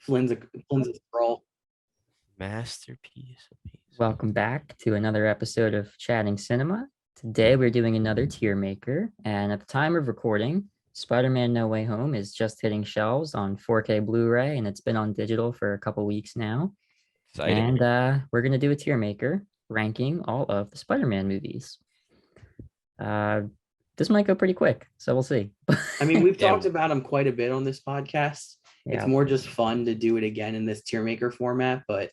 Flynn's a scroll. Masterpiece. Welcome back to another episode of Chatting Cinema. Today we're doing another tier maker, and at the time of recording, Spider-Man No Way Home is just hitting shelves on 4K Blu-ray, and it's been on digital for a couple weeks now. Exciting. And we're going to do a tier maker ranking all of the Spider-Man movies. This might go pretty quick, so we'll see. I mean, we've talked about them quite a bit on this podcast. Yeah. It's more just fun to do it again in this tier maker format, but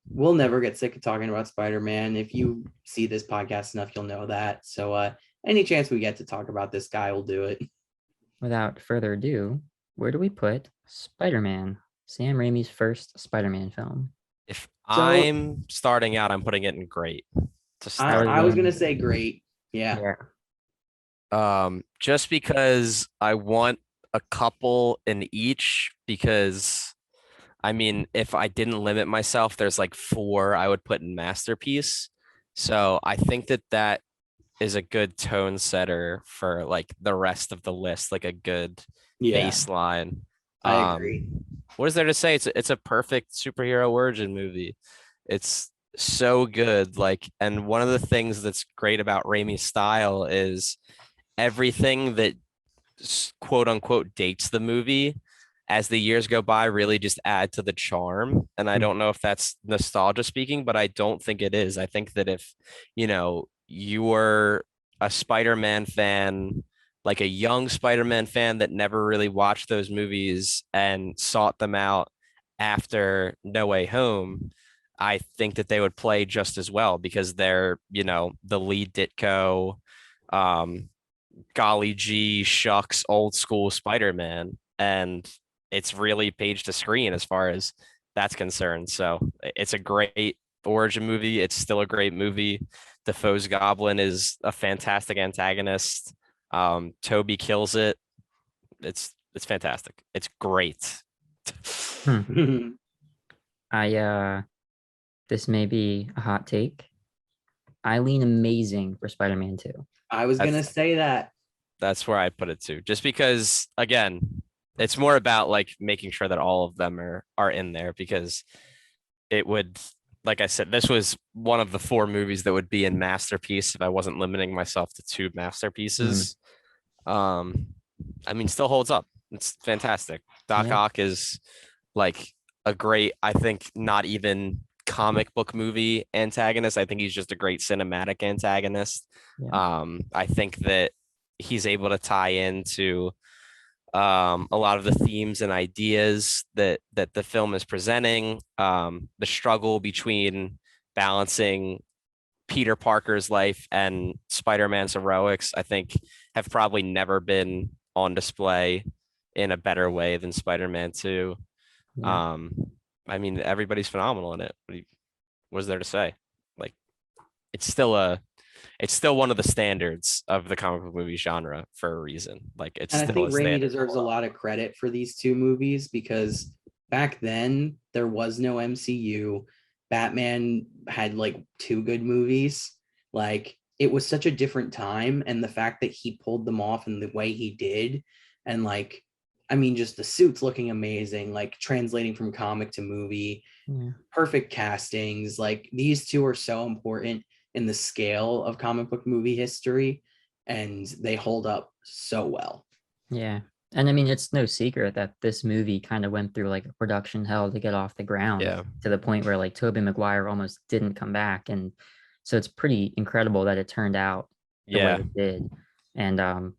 we'll never get sick of talking about Spider-Man. If you see this podcast enough, you'll know that. So any chance we get to talk about this guy, we'll do it. Without further ado, where do we put Spider-Man? Sam Raimi's first Spider-Man film. If I'm starting out, I'm putting it in great. I was gonna say great. Yeah. Just because I want a couple in each, because I mean, if I didn't limit myself, there's like 4 I would put in masterpiece. So I think that is a good tone setter for like the rest of the list, like a good baseline. I agree. What is there to say? It's a perfect superhero origin movie. It's so good. Like, and one of the things that's great about Raimi's style is everything that quote unquote dates the movie as the years go by really just add to the charm. And I don't know if that's nostalgia speaking, but I don't think it is. I think that if, you were a Spider-Man fan, like a young Spider-Man fan that never really watched those movies and sought them out after No Way Home, I think that they would play just as well because they're, the lead Ditko, golly gee shucks, old school Spider-Man. And it's really page to screen as far as that's concerned. So it's a great origin movie. It's still a great movie. Defoe's Goblin is a fantastic antagonist. Toby kills it. It's fantastic. It's great. This may be a hot take. I lean amazing for Spider-Man 2. I was gonna say that. That's where I put it too. Just because, again, it's more about like making sure that all of them are in there, because it would, like I said, this was one of the 4 movies that would be in masterpiece if I wasn't limiting myself to 2 masterpieces. I mean, still holds up. It's fantastic. Doc Ock is like a great, I think, not even comic book movie antagonist. I think he's just a great cinematic antagonist. I think that he's able to tie into a lot of the themes and ideas that the film is presenting. The struggle between balancing Peter Parker's life and Spider-Man's heroics, I think, have probably never been on display in a better way than Spider-Man 2. I mean, everybody's phenomenal in it. What is there to say? Like, it's still one of the standards of the comic book movie genre for a reason. Like, it's and still I think Raimi deserves a lot of credit for these 2 movies, because back then there was no MCU. Batman had like 2 good movies. Like, it was such a different time, and the fact that he pulled them off in the way he did, and like, I mean, just the suits looking amazing, like translating from comic to movie, perfect castings. Like, these 2 are so important in the scale of comic book movie history, and they hold up so well. Yeah. And I mean, it's no secret that this movie kind of went through like a production hell to get off the ground, to the point where like Tobey Maguire almost didn't come back. And so it's pretty incredible that it turned out the way it did. And,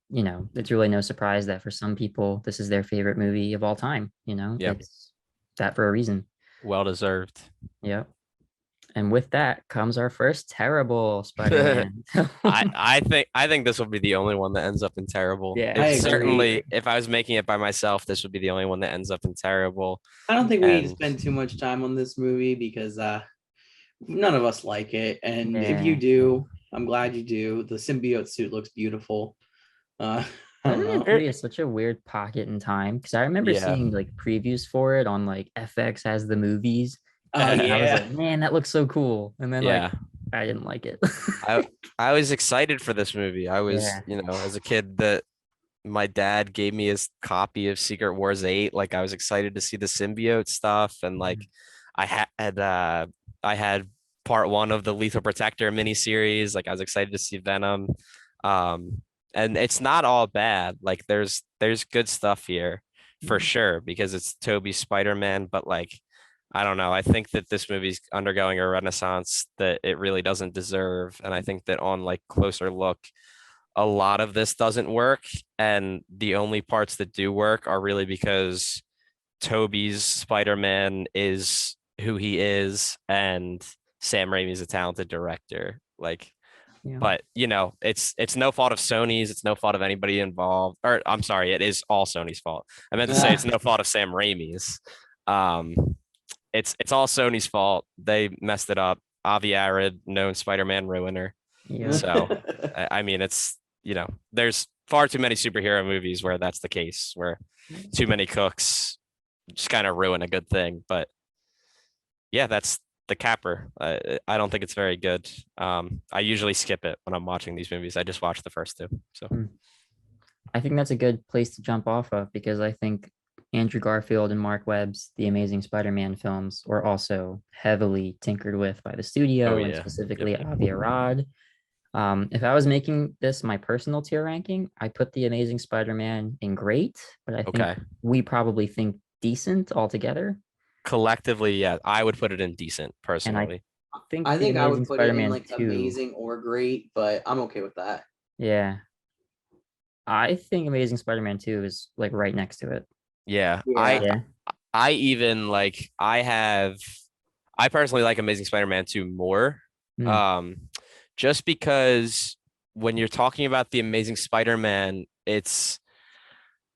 it's really no surprise that for some people, this is their favorite movie of all time. It's that for a reason. Well-deserved. Yep. And with that comes our first terrible Spider-Man. I think this will be the only one that ends up in terrible. Yeah, certainly. If I was making it by myself, this would be the only one that ends up in terrible. I don't think we need to spend too much time on this movie, because none of us like it. And if you do, I'm glad you do. The symbiote suit looks beautiful. I don't know. It's such a weird pocket in time, because I remember seeing like previews for it on like FX as the movies. I was like, man, that looks so cool. And then like I didn't like it. I was excited for this movie. I was, as a kid that my dad gave me his copy of Secret Wars 8. Like I was excited to see the symbiote stuff. And like I had part one of the Lethal Protector miniseries. Like I was excited to see Venom. Um, and it's not all bad. Like there's good stuff here for sure because it's Toby's Spider-Man, but like I don't know. I think that this movie's undergoing a renaissance that it really doesn't deserve. And I think that on like closer look, a lot of this doesn't work. And the only parts that do work are really because Toby's Spider-Man is who he is, and Sam Raimi's a talented director. Like, Yeah. but you know, it's no fault of Sony's, it's no fault of anybody involved. Or I'm sorry, it is all Sony's fault. I meant to say it's no fault of Sam Raimi's. It's all Sony's fault. They messed it up. Avi Arad, known Spider-Man ruiner. Yeah. So I mean, it's, you know, there's far too many superhero movies where that's the case, where too many cooks just kind of ruin a good thing. But yeah, that's the capper. I don't think it's very good. I usually skip it when I'm watching these movies. I just watch the first two. So I think that's a good place to jump off of because I think Andrew Garfield and Mark Webb's The Amazing Spider-Man films were also heavily tinkered with by the studio and specifically Avi Arad. If I was making this my personal tier ranking, I put The Amazing Spider-Man in great, but I think we probably think decent altogether. Collectively, yeah, I would put it in decent personally. And I think I would put Spider-Man it in like 2, amazing or great, but I'm okay with that. Yeah. I think Amazing Spider-Man 2 is like right next to it. Yeah. I even like I personally like Amazing Spider-Man 2 more. Just because when you're talking about the Amazing Spider-Man, it's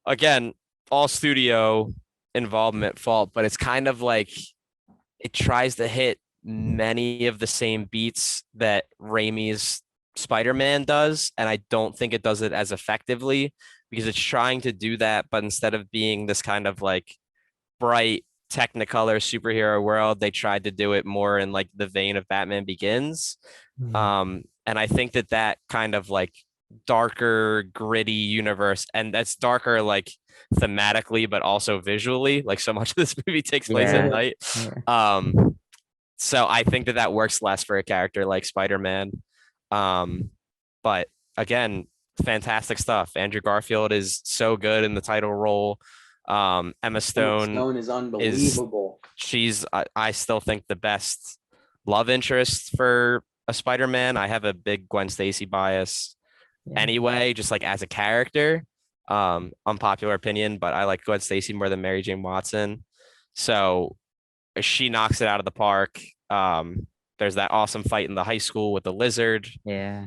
again all studio involvement fault, but it's kind of like it tries to hit many of the same beats that Raimi's Spider-Man does, and I don't think it does it as effectively because it's trying to do that, but instead of being this kind of like bright technicolor superhero world, they tried to do it more in like the vein of Batman Begins. And I think that kind of like darker, gritty universe, and that's darker like thematically, but also visually. Like so much of this movie takes place at night. So I think that works less for a character like Spider-Man. But again, fantastic stuff. Andrew Garfield is so good in the title role. Emma Stone is unbelievable. I still think the best love interest for a Spider-Man. I have a big Gwen Stacy bias anyway, just like as a character. Unpopular opinion, but I like Gwen Stacy more than Mary Jane Watson. So she knocks it out of the park. There's that awesome fight in the high school with the lizard. Yeah.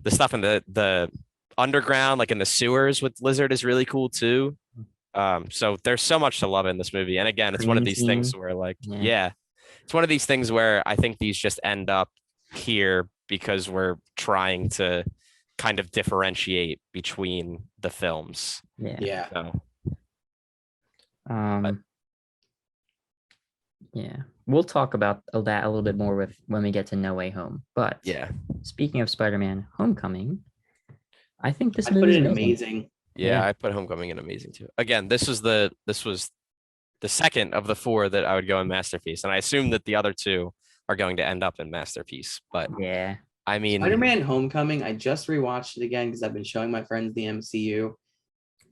The stuff in the underground, like in the sewers with Lizard, is really cool too. So there's so much to love in this movie. And again, it's one of these things where like, it's one of these things where I think these just end up here because we're trying to kind of differentiate between the films. Yeah. So, yeah. We'll talk about that a little bit more when we get to No Way Home. But speaking of Spider-Man Homecoming, I think this movie is amazing. Yeah, I put Homecoming in amazing too. Again, this was the second of the four that I would go in masterpiece, and I assume that the other two are going to end up in masterpiece. But I mean, Spider-Man Homecoming, I just rewatched it again because I've been showing my friends the MCU.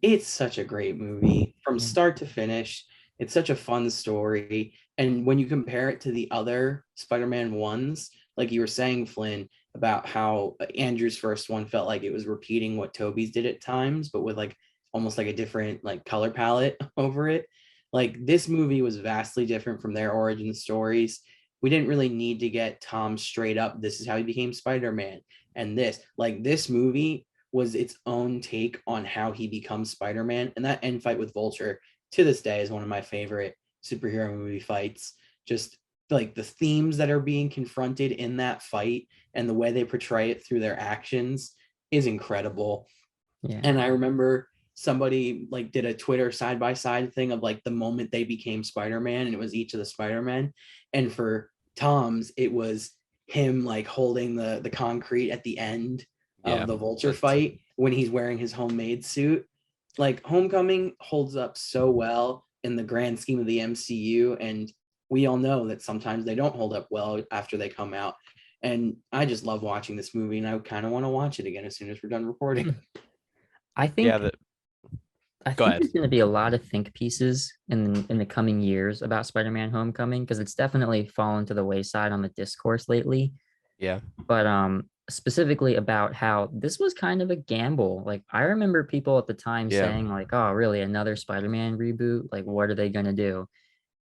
It's such a great movie from start to finish. It's such a fun story. And when you compare it to the other Spider-Man ones, like you were saying, Flynn, about how Andrew's first one felt like it was repeating what Toby's did at times, but with like almost like a different like color palette over it. Like this movie was vastly different from their origin stories. We didn't really need to get Tom straight up, this is how he became Spider-Man. And this movie was its own take on how he becomes Spider-Man. And that end fight with Vulture to this day is one of my favorite superhero movie fights. Just like the themes that are being confronted in that fight and the way they portray it through their actions is incredible. And I remember somebody like did a Twitter side-by-side thing of like the moment they became Spider-Man, and it was each of the Spider-Men. And for Tom's, it was him like holding the concrete at the end of the Vulture fight when he's wearing his homemade suit. like Homecoming holds up so well in the grand scheme of the MCU, and we all know that sometimes they don't hold up well after they come out. And I just love watching this movie, and I kind of want to watch it again as soon as we're done recording. I think Yeah, I go think ahead. there's going to be a lot of think pieces in the coming years about Spider-Man Homecoming, because it's definitely fallen to the wayside on the discourse lately. Yeah. But specifically about how this was kind of a gamble. Like I remember people at the time Yeah. saying like, "Oh, really? Another Spider-Man reboot? Like what are they going to do?"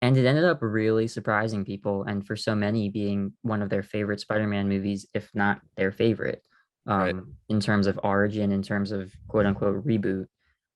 And it ended up really surprising people, and for so many being one of their favorite Spider-Man movies, if not their favorite, Right. in terms of origin, in terms of quote unquote reboot.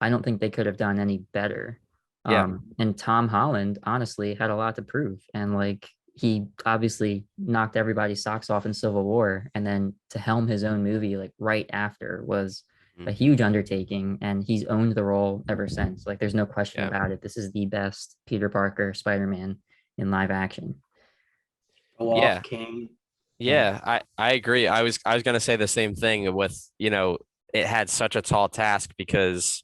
I don't think they could have done any better. Yeah. And Tom Holland honestly had a lot to prove, and like he obviously knocked everybody's socks off in Civil War, and then to helm his own movie like right after was a huge undertaking, and he's owned the role ever since. Like there's no question Yeah. about it. This is the best Peter Parker Spider-Man in live action. Go Yeah. off, King. Yeah, I agree. I was gonna say the same thing with, it had such a tall task because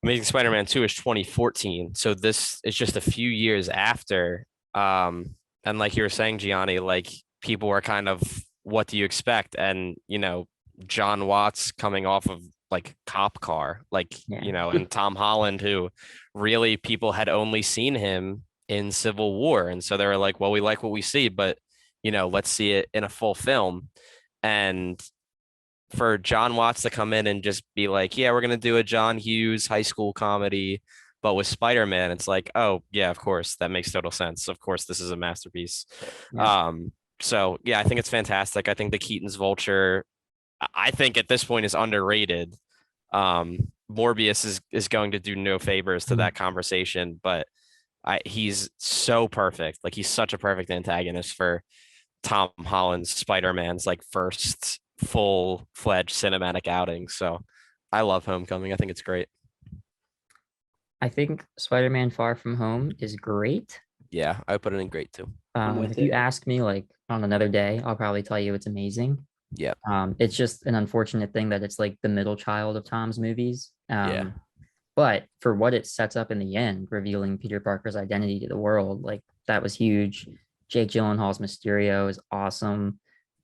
Amazing Spider-Man 2 is 2014. So this is just a few years after. And like you were saying, Gianni, like people were kind of, what do you expect? And, John Watts coming off of like Cop Car, like, Yeah. and Tom Holland, who really people had only seen him in Civil War. And so they were like, well, we like what we see, but, let's see it in a full film. And for John Watts to come in and just be like, yeah, we're gonna do a John Hughes high school comedy, but with Spider-Man, it's like, oh yeah, of course, that makes total sense. Of course, this is a masterpiece. Yeah. So yeah, I think it's fantastic. I think the Keaton's Vulture, I think at this point is underrated. Morbius is going to do no favors to that conversation, but he's so perfect. Like he's such a perfect antagonist for Tom Holland's Spider-Man's like first full-fledged cinematic outing. So I love Homecoming. I think it's great. I think Spider-Man Far From Home is great. Yeah, I put it in great too. I'm with If you it. ask me like on another day, I'll probably tell you it's amazing. Yeah. It's just an unfortunate thing that it's like the middle child of Tom's movies. Yeah. But for what it sets up in the end, revealing Peter Parker's identity to the world, like that was huge. Jake Gyllenhaal's Mysterio is awesome.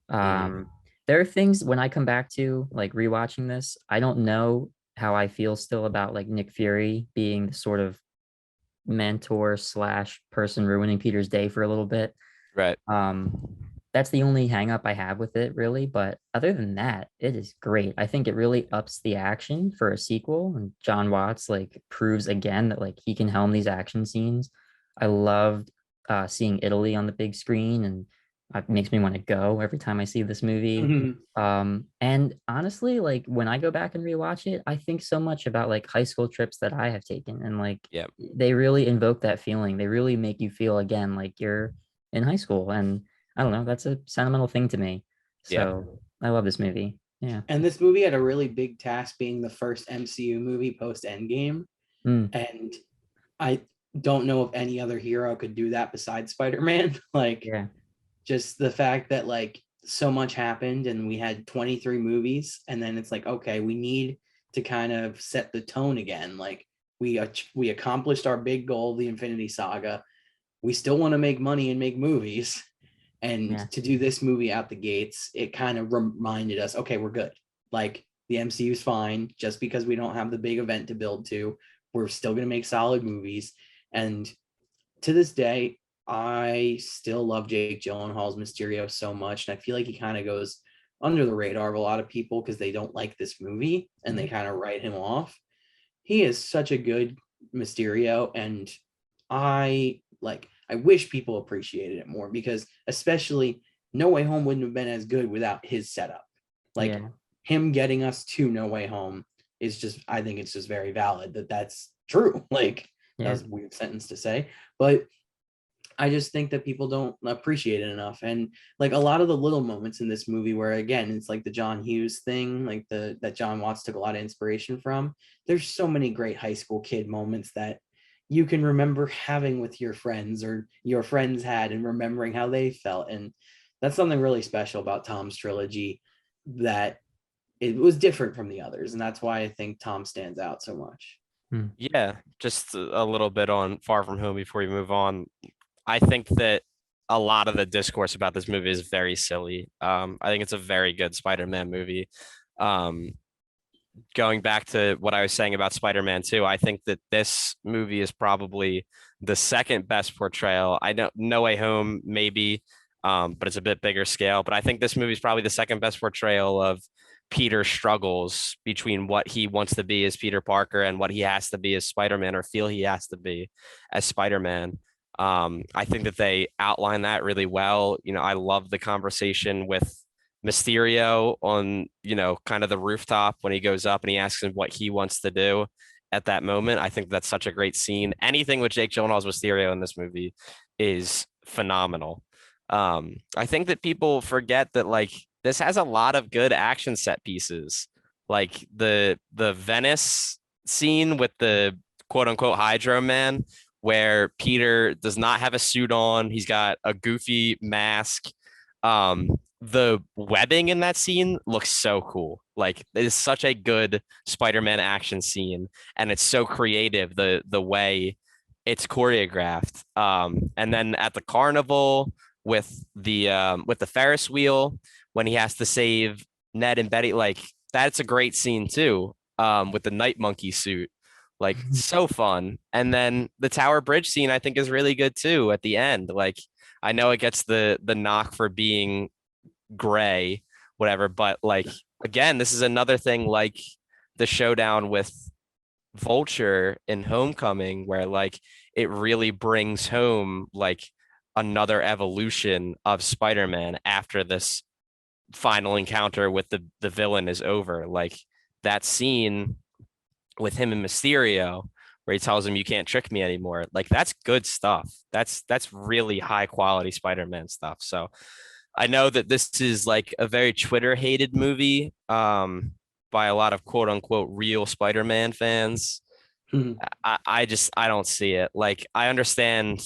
There are things when I come back to like rewatching this, I don't know how I feel still about like Nick Fury being the sort of mentor slash person ruining Peter's day for a little bit. Right. That's the only hang up I have with it, really. But other than that, it is great. I think it really ups the action for a sequel. And John Watts like proves again that like he can helm these action scenes. I loved seeing Italy on the big screen, and it makes me want to go every time I see this movie. And honestly, like when I go back and rewatch it, I think so much about like high school trips that I have taken, and like they really invoke that feeling. They really make you feel again like you're in high school, and I don't know, that's a sentimental thing to me. So I love this movie. Yeah. And this movie had a really big task being the first MCU movie post Endgame. And I don't know if any other hero could do that besides Spider-Man. Like, just the fact that like so much happened and we had 23 movies, and then it's like, okay, we need to kind of set the tone again. Like we accomplished our big goal, the Infinity Saga. We still want to make money and make movies. And to do this movie out the gates, it kind of reminded us, okay, we're good. Like the MCU is fine. Just because we don't have the big event to build to, we're still going to make solid movies. And to this day, I still love Jake Gyllenhaal's Mysterio so much. And I feel like he kind of goes under the radar of a lot of people because they don't like this movie and they kind of write him off. He is such a good Mysterio. And I wish people appreciated it more, because especially No Way Home wouldn't have been as good without his setup. Like him getting us to No Way Home is just, I think it's just very valid that that's true. Like that was a weird sentence to say, but I just think that people don't appreciate it enough. And like a lot of the little moments in this movie where, again, it's like the John Hughes thing, like that John Watts took a lot of inspiration from. There's so many great high school kid moments that you can remember having with your friends, or your friends had, and remembering how they felt. And that's something really special about Tom's trilogy that it was different from the others, and that's why I think Tom stands out so much. Yeah, just a little bit on Far From Home before we move on. I think that a lot of the discourse about this movie is very silly. I think it's a very good Spider-Man movie. Um, Going back to what I was saying about Spider-Man 2, I think that this movie is probably the second best portrayal. I know No Way Home maybe, but it's a bit bigger scale. But I think this movie is probably the second best portrayal of Peter's struggles between what he wants to be as Peter Parker and what he has to be as Spider-Man or feel he has to be as Spider-Man. I think that they outline that really well. I love the conversation with Mysterio on, kind of the rooftop when he goes up and he asks him what he wants to do at that moment. I think that's such a great scene. Anything with Jake Gyllenhaal's Mysterio in this movie is phenomenal. I think that people forget that like this has a lot of good action set pieces, like the Venice scene with the quote unquote Hydro Man, where Peter does not have a suit on. He's got a goofy mask. The webbing in that scene looks so cool. Like it is such a good Spider-Man action scene, and it's so creative the way it's choreographed. And then at the carnival with the Ferris wheel when he has to save Ned and Betty, like that's a great scene too. With the night monkey suit, like so fun. And then the Tower Bridge scene I think is really good too at the end. Like I know it gets the knock for being gray, whatever, but like again, this is another thing like the showdown with Vulture in Homecoming, where like it really brings home like another evolution of Spider-Man after this final encounter with the villain is over. Like that scene with him and Mysterio where he tells him you can't trick me anymore. Like that's good stuff. That's really high quality Spider-Man stuff. So I know that this is like a very Twitter hated movie by a lot of quote unquote real Spider-Man fans. I don't see it. Like I understand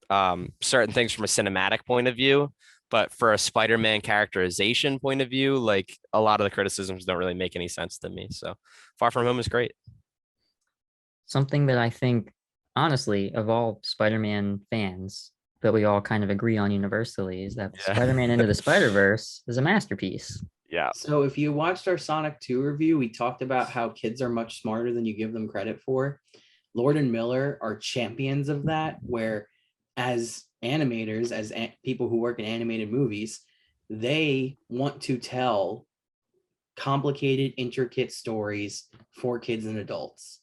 certain things from a cinematic point of view, but for a Spider-Man characterization point of view, like a lot of the criticisms don't really make any sense to me. So Far From Home is great. Something that I think, honestly, of all Spider-Man fans, that we all kind of agree on universally is that Spider-Man Into the Spider-Verse is a masterpiece. Yeah. So if you watched our Sonic 2 review, we talked about how kids are much smarter than you give them credit for. Lord and Miller are champions of that, where as animators, as people who work in animated movies, they want to tell complicated, intricate stories for kids and adults.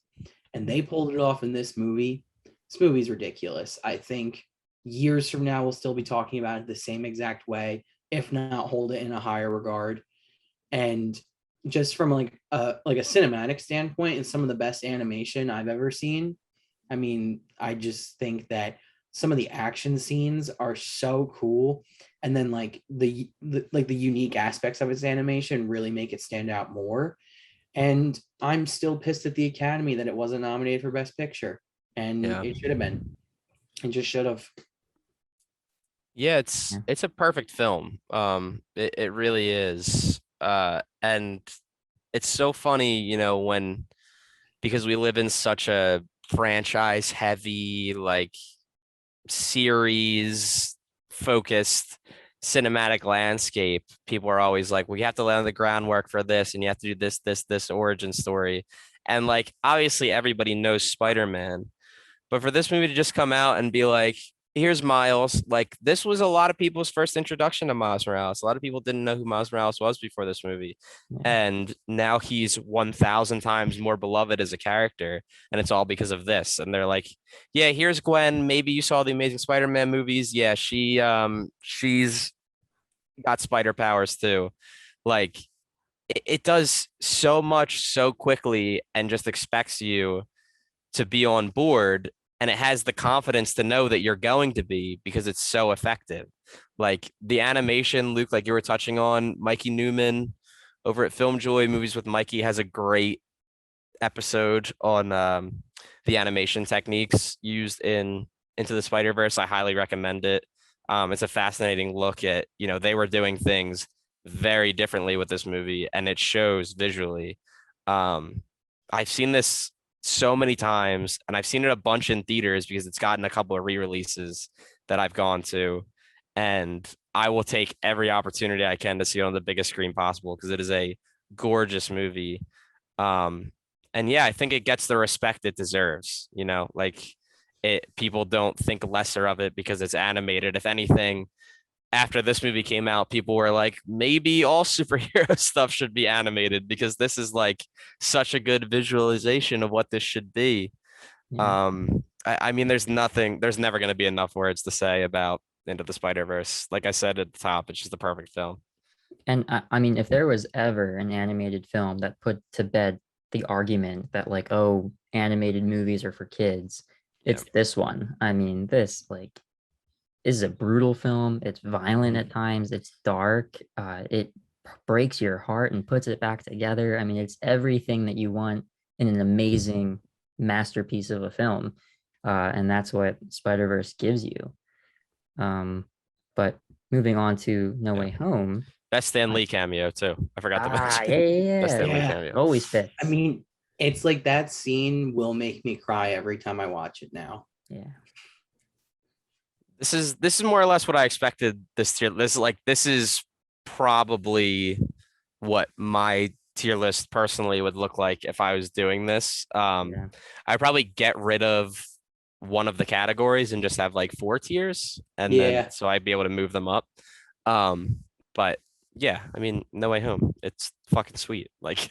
And they pulled it off in this movie. This movie's ridiculous. I think years from now, we'll still be talking about it the same exact way, if not hold it in a higher regard. And just from like a cinematic standpoint, it's some of the best animation I've ever seen. I mean, I just think that some of the action scenes are so cool, and then like the unique aspects of its animation really make it stand out more. And I'm still pissed at the Academy that it wasn't nominated for Best Picture, and it should have been. It just should have. Yeah, it's a perfect film. It really is. And it's so funny, because we live in such a franchise heavy, like series focused cinematic landscape. People are always like, we have to lay on the groundwork for this, and you have to do this origin story. And like, obviously everybody knows Spider-Man, but for this movie to just come out and be like, here's Miles, like this was a lot of people's first introduction to Miles Morales. A lot of people didn't know who Miles Morales was before this movie. And now he's 1,000 times more beloved as a character. And it's all because of this. And they're like, yeah, here's Gwen. Maybe you saw the Amazing Spider-Man movies. Yeah, she's got spider powers too. Like it does so much so quickly and just expects you to be on board, and it has the confidence to know that you're going to be because it's so effective. Like the animation, Luke, like you were touching on, Mikey Newman over at Film Joy Movies with Mikey has a great episode on the animation techniques used in Into the Spider-Verse. I highly recommend it. It's a fascinating look at, they were doing things very differently with this movie, and it shows visually. I've seen this so many times, and I've seen it a bunch in theaters because it's gotten a couple of re-releases that I've gone to, and I will take every opportunity I can to see it on the biggest screen possible because it is a gorgeous movie. And yeah, I think it gets the respect it deserves. You know, like people don't think lesser of it because it's animated. If anything, after this movie came out, people were like, maybe all superhero stuff should be animated because this is like such a good visualization of what this should be. Yeah. I mean, there's never going to be enough words to say about Into the Spider-Verse. Like I said at the top, it's just the perfect film. And I mean, if there was ever an animated film that put to bed the argument that like, oh, animated movies are for kids, it's this one. I mean, this like is a brutal film. It's violent at times. It's dark. It breaks your heart and puts it back together. I mean, it's everything that you want in an amazing masterpiece of a film. And that's what Spider-Verse gives you. But moving on to No Way Home. Best Stan Lee cameo too. I forgot to mention. Yeah. Best Stan Lee Yeah. cameo. Always fits. I mean, it's like that scene will make me cry every time I watch it now. Yeah. This is more or less what I expected this tier. This is probably what my tier list personally would look like if I was doing this. Yeah. I'd probably get rid of one of the categories and just have like 4 tiers, and Yeah. then so I'd be able to move them up. But yeah, I mean, No Way Home, it's fucking sweet. Like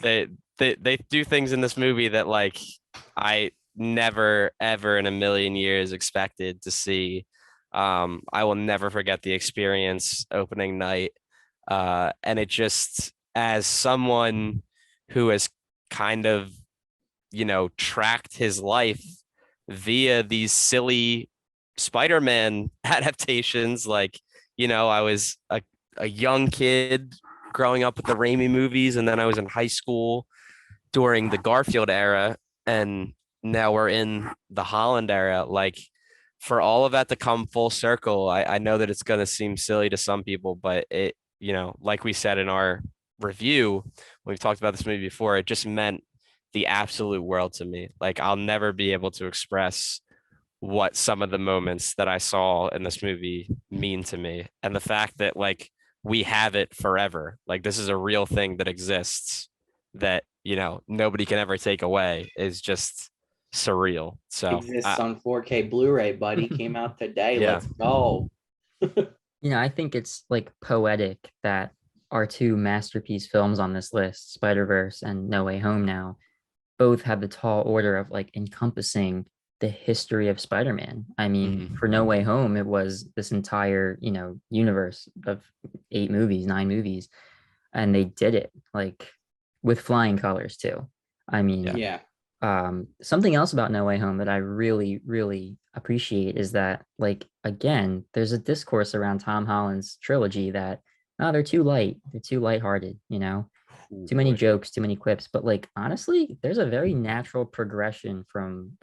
they do things in this movie that like I never ever in a million years expected to see. I will never forget the experience opening night. And it just, as someone who has kind of, you know, tracked his life via these silly Spider-Man adaptations, like, you know, I was a young kid growing up with the Raimi movies, and then I was in high school during the Garfield era, and now we're in the Holland era. Like, for all of that to come full circle, I know that it's going to seem silly to some people, but it, you know, like we said in our review, we've talked about this movie before, it just meant the absolute world to me. Like, I'll never be able to express what some of the moments that I saw in this movie mean to me. And the fact that like we have it forever, like this is a real thing that exists that, you know, nobody can ever take away is just surreal. So Exists on 4K Blu-ray, buddy. Came out today. Yeah. Let's go. You know, I think it's like poetic that our two masterpiece films on this list, Spider-Verse and No Way Home now, both have the tall order of like encompassing the history of Spider-Man. I mean, for No Way Home, it was this entire, you know, universe of 8 movies, 9 movies, and they did it like with flying colors too. I mean, Yeah. Something else about No Way Home that I really, really appreciate is that, like, again, there's a discourse around Tom Holland's trilogy that, oh, they're too light, they're too lighthearted, you know, too many jokes, too many quips. But like, honestly, there's a very natural progression from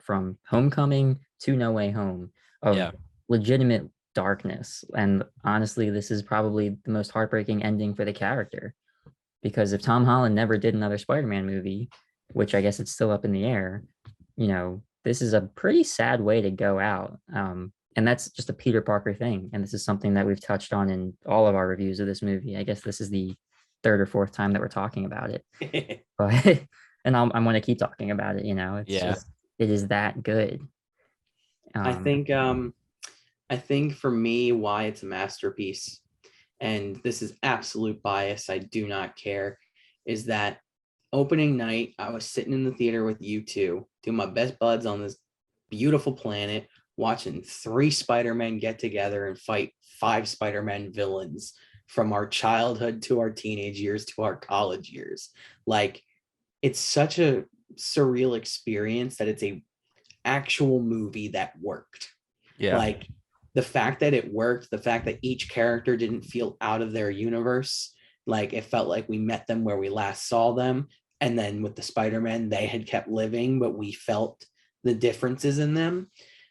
Homecoming to No Way Home of legitimate darkness. And honestly, this is probably the most heartbreaking ending for the character, because if Tom Holland never did another Spider-Man movie, which I guess it's still up in the air, you know, this is a pretty sad way to go out. And that's just a Peter Parker thing. And this is something that we've touched on in all of our reviews of this movie. I guess this is the 3rd or 4th time that we're talking about it. But and I'm going to keep talking about it, you know. It's just, it is that good. I think for me, why it's a masterpiece, and this is absolute bias, I do not care, is that opening night, I was sitting in the theater with you two, doing my best buds on this beautiful planet, watching 3 Spider-Men get together and fight 5 Spider-Man villains from our childhood to our teenage years to our college years. Like, it's such a surreal experience that it's a actual movie that worked. Yeah. Like, the fact that it worked, the fact that each character didn't feel out of their universe, like it felt like we met them where we last saw them. And then with the Spider-Man, they had kept living, but we felt the differences in them.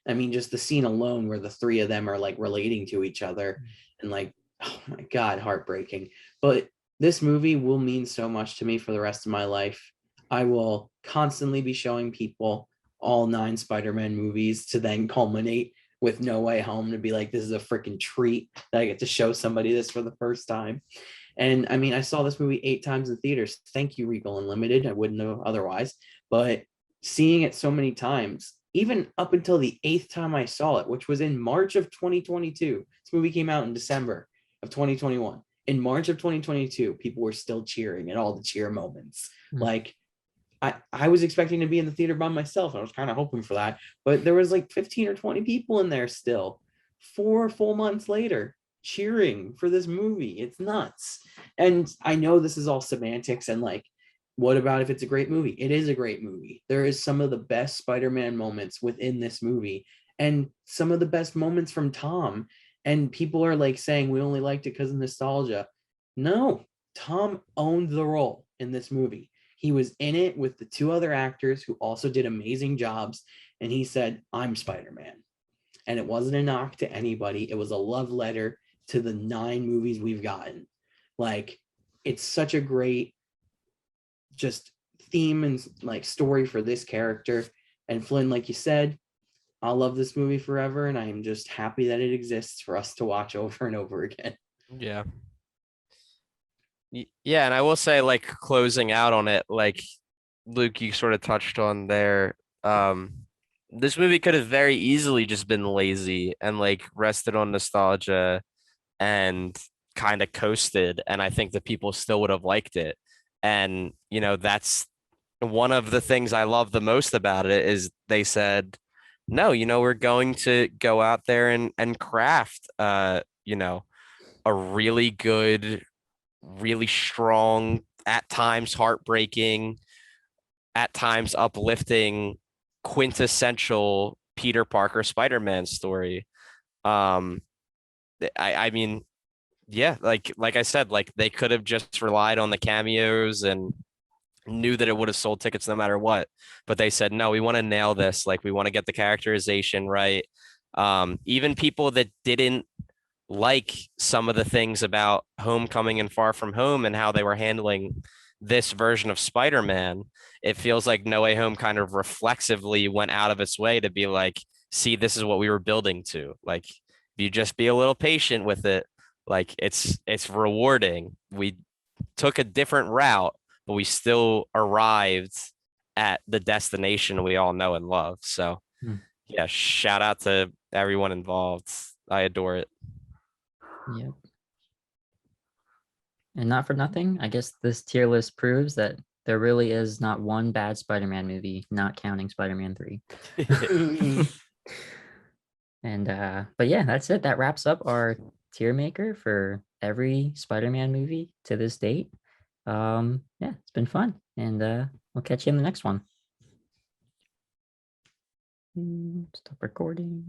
I mean, just the scene alone where the 3 of them are like relating to each other and like, oh my God, heartbreaking. But this movie will mean so much to me for the rest of my life. I will constantly be showing people all 9 Spider-Man movies to then culminate with No Way Home, to be like, this is a freaking treat that I get to show somebody this for the first time. And I mean, I saw this movie 8 times in theaters. Thank you, Regal Unlimited. I wouldn't know otherwise. But seeing it so many times, even up until the 8th time I saw it, which was in March of 2022. This movie came out in December of 2021. In March of 2022, people were still cheering at all the cheer moments. Like, I was expecting to be in the theater by myself. I was kind of hoping for that, but there was like 15 or 20 people in there still 4 full months later cheering for this movie. It's nuts. And I know this is all semantics and like, what about if it's a great movie? It is a great movie. There is some of the best Spider-Man moments within this movie and some of the best moments from Tom. And people are like saying we only liked it because of nostalgia. No, Tom owned the role in this movie. He was in it with the 2 other actors who also did amazing jobs. And he said, I'm Spider-Man. And it wasn't a knock to anybody. It was a love letter to the 9 movies we've gotten. Like, it's such a great just theme and like story for this character. And Flynn, like you said, I'll love this movie forever. And I'm just happy that it exists for us to watch over and over again. Yeah. Yeah, and I will say, like, closing out on it, like Luke, you sort of touched on there. This movie could have very easily just been lazy and like rested on nostalgia and kind of coasted, and I think the people still would have liked it. And that's one of the things I love the most about it is they said, no, we're going to go out there and craft a really good, really strong, at times heartbreaking, at times uplifting, quintessential Peter Parker Spider-Man story. I mean, yeah, like I said, like they could have just relied on the cameos and knew that it would have sold tickets no matter what, but they said, no, we want to nail this. Like, we want to get the characterization right. Even people that didn't like some of the things about Homecoming and Far From Home and how they were handling this version of Spider-Man, it feels like No Way Home kind of reflexively went out of its way to be like, see, this is what we were building to. Like, if you just be a little patient with it, like it's rewarding. We took a different route, but we still arrived at the destination we all know and love. So yeah, shout out to everyone involved. I adore it. Yep. And not for nothing, I guess this tier list proves that there really is not one bad Spider-Man movie, not counting Spider-Man 3. And but yeah, that's it. That wraps up our tier maker for every Spider-Man movie to this date. Yeah, it's been fun, and we'll catch you in the next one. Stop recording.